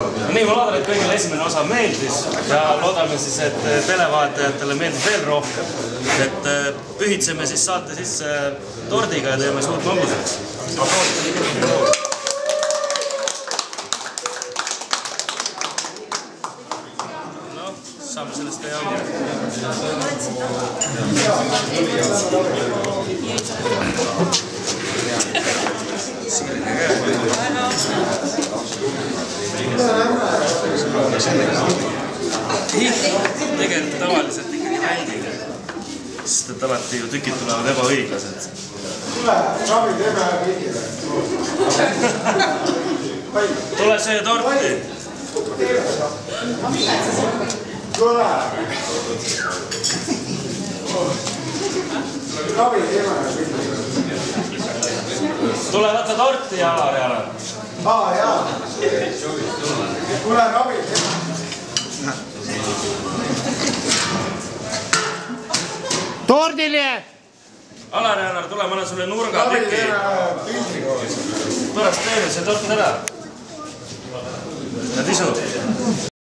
Nii, ma loodan, et kõigile esimene osa meeldis ja loodame siis, et televaatajatele meeldib veel rohkem. Et pühitseme siis saate sisse tordiga ja teeme suurt mambuseks. Noh, saame sellest teha aru. Tegelikult tavaliselt ikkagi väldige, sest et alati ju tükid tulevad ebaõiglased. Tule söö torti! Tule võtta torti, Alar! Jaa. Tule ravi! Tordile! Alar, tule, ma annan sulle nurga tüki. Pärast teeme see tort ära. Ja tisu.